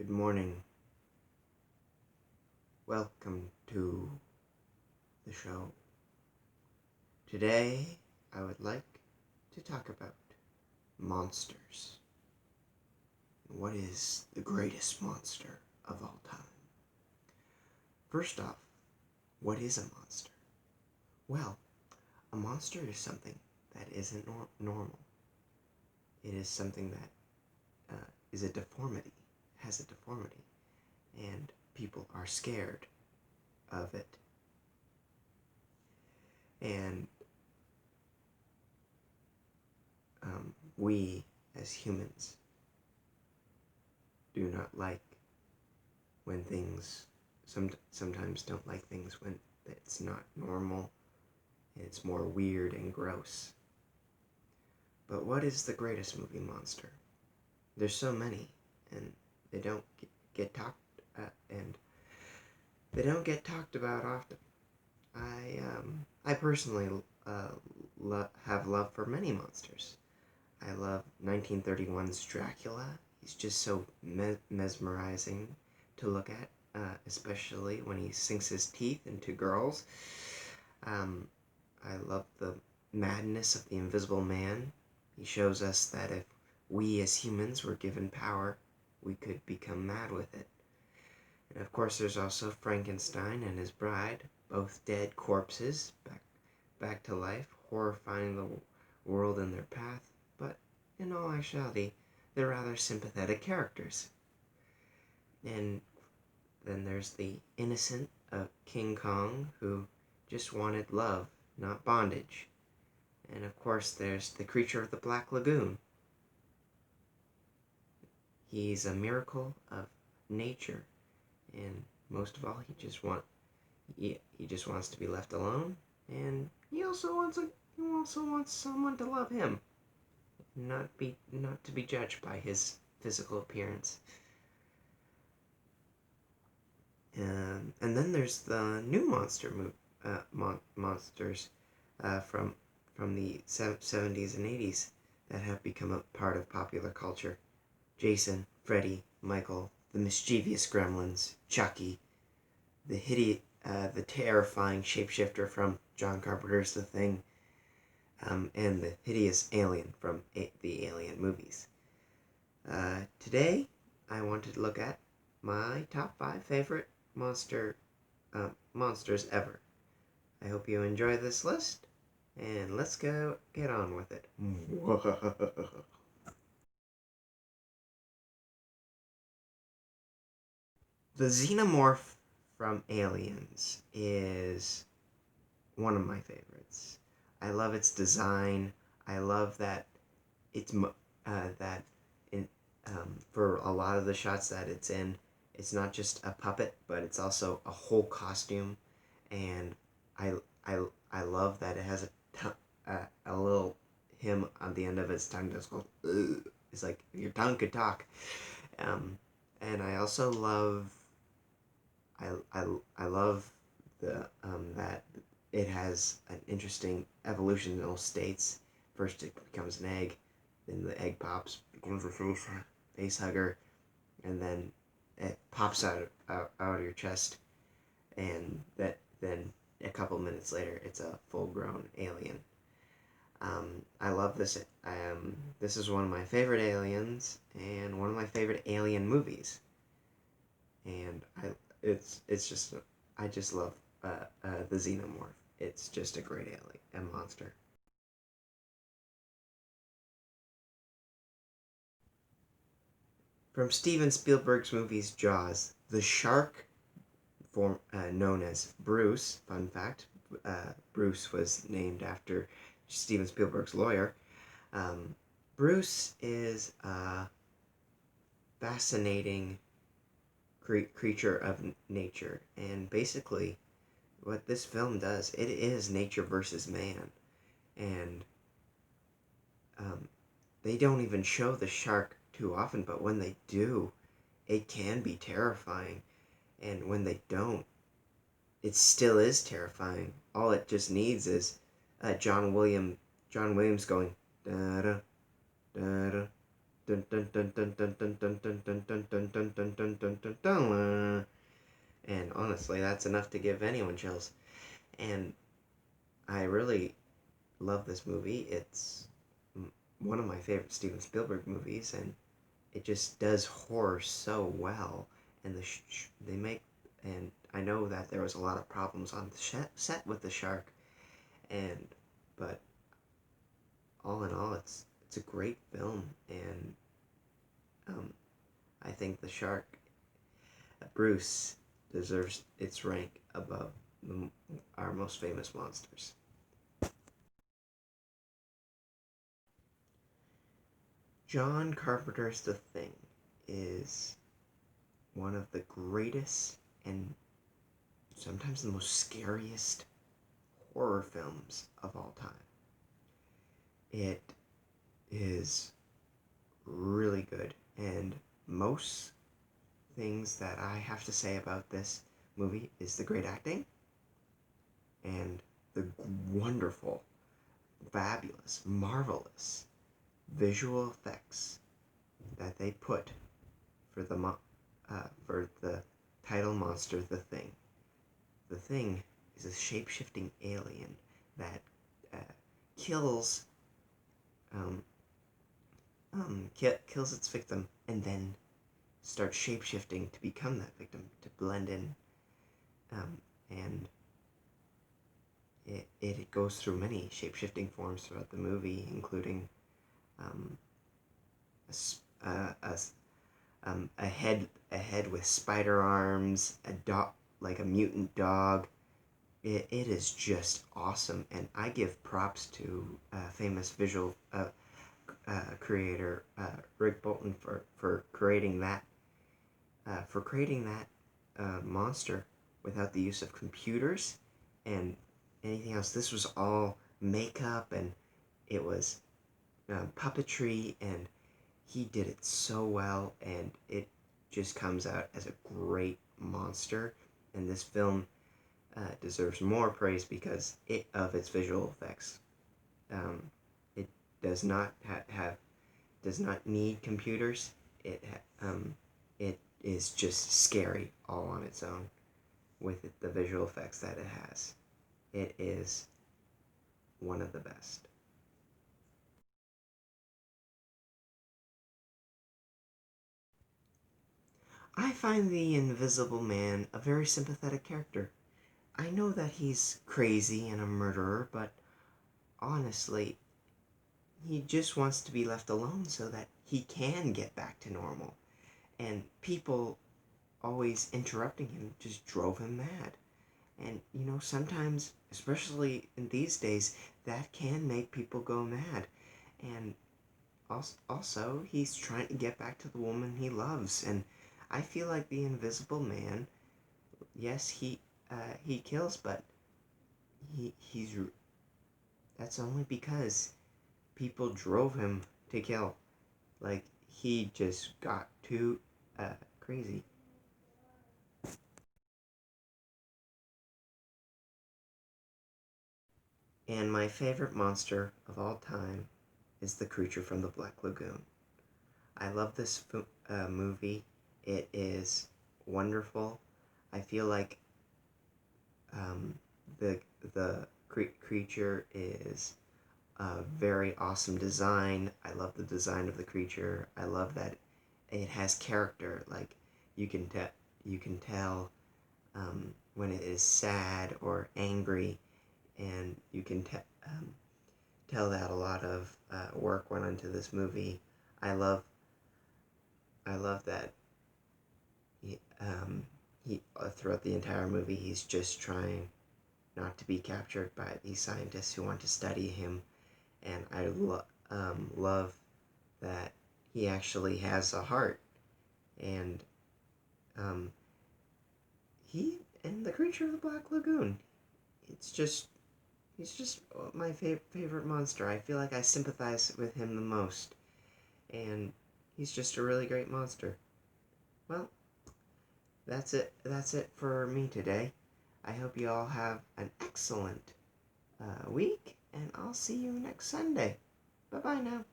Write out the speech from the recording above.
Good morning. Welcome to the show. Today, I would like to talk about monsters. What is the greatest monster of all time? First off, what is a monster? Well, a monster is something that isn't normal. It is something that is a deformity, has a deformity, and people are scared of it. And we, as humans, do not like when things, sometimes don't like things when it's not normal, and it's more weird and gross. But what is the greatest movie monster? There's so many, and they don't get talked and they don't get talked about often. I personally have love for many monsters. I love 1931's Dracula. He's just so mesmerizing to look at, especially when he sinks his teeth into girls. I love the madness of the Invisible Man. He shows us that if we as humans were given power, we could become mad with it. And of course there's also Frankenstein and his bride, both dead corpses, back to life, horrifying the world in their path, but in all actuality, they're rather sympathetic characters. And then there's the innocent of King Kong, who just wanted love, not bondage. And of course there's the creature of the Black Lagoon. He's a miracle of nature, and most of all, he just wants to be left alone, and he also wants someone to love him, not to be judged by his physical appearance. And then there's the new monsters from the 70s and 80s that have become a part of popular culture. Jason, Freddy, Michael, the mischievous Gremlins, Chucky, the terrifying shapeshifter from John Carpenter's The Thing, and the hideous alien from the Alien movies. Today, I wanted to look at my top 5 favorite monsters ever. I hope you enjoy this list, and let's get on with it. The xenomorph from Aliens is one of my favorites. I love its design. I love that for a lot of the shots that it's in, it's not just a puppet, but it's also a whole costume. And I I love that it has a little him on the end of its tongue that's called. It's like your tongue could talk. And I also love I love the that it has an interesting evolutional states. First it becomes an egg, then the egg pops, becomes a face hugger, and then it pops out of your chest, and then a couple minutes later it's a full grown alien. I love this. This is one of my favorite aliens and one of my favorite alien movies. And it's just I just love the xenomorph. It's just a great alien, a monster. From Steven Spielberg's movies Jaws, the shark, known as Bruce. Fun fact: Bruce was named after Steven Spielberg's lawyer. Bruce is a fascinating creature of nature, and basically what this film does, it is nature versus man. And they don't even show the shark too often, but when they do, it can be terrifying. And when they don't, it still is terrifying. All it just needs is John Williams going da da da da dun dun dun dun dun dun dun dun dun dun dun dun dun dun dun dun dun. And honestly, that's enough to give anyone chills. And I really love this movie. It's one of my favorite Steven Spielberg movies, and it just does horror so well. And they make, and I know that there was a lot of problems on the set with the shark, and but all in all, it's a great film, and um, I think the shark, Bruce, deserves its rank above our most famous monsters. John Carpenter's The Thing is one of the greatest and sometimes the most scariest horror films of all time. It is really good, and most things that I have to say about this movie is the great acting and the wonderful, fabulous, marvelous visual effects that they put for the title monster, the Thing. The Thing is a shape-shifting alien that uh, kills um, kills its victim and then starts shape-shifting to become that victim to blend in, and it goes through many shape-shifting forms throughout the movie, including um, a head with spider arms, a dog like a mutant dog. It is just awesome, and I give props to famous visual creator Rick Bolton for creating that monster without the use of computers and anything else. This was all makeup, and it was puppetry, and he did it so well, and it just comes out as a great monster. And this film deserves more praise because of its visual effects. It does not does not need computers. It is just scary all on its own with the visual effects that it has. It is one of the best. I find the Invisible Man a very sympathetic character. I know that he's crazy and a murderer, but honestly, he just wants to be left alone so that he can get back to normal. And people always interrupting him just drove him mad. And sometimes, especially in these days, that can make people go mad. And also, he's trying to get back to the woman he loves. And I feel like the Invisible Man, yes, he kills, but he's that's only because people drove him to kill. Like, he just got too crazy. And my favorite monster of all time is the creature from the Black Lagoon. I love this movie. It is wonderful. I feel like um, the creature is a very awesome design. I love the design of the creature. I love that it has character. Like, you can tell when it is sad or angry, and you can tell that a lot of work went into this movie. I love I love that he throughout the entire movie he's just trying not to be captured by these scientists who want to study him, and I love that he actually has a heart, and um, he and the creature of the Black Lagoon. It's just he's just my favorite monster. I feel like I sympathize with him the most, and he's just a really great monster. Well, that's it. That's it for me today. I hope you all have an excellent week, and I'll see you next Sunday. Bye bye now.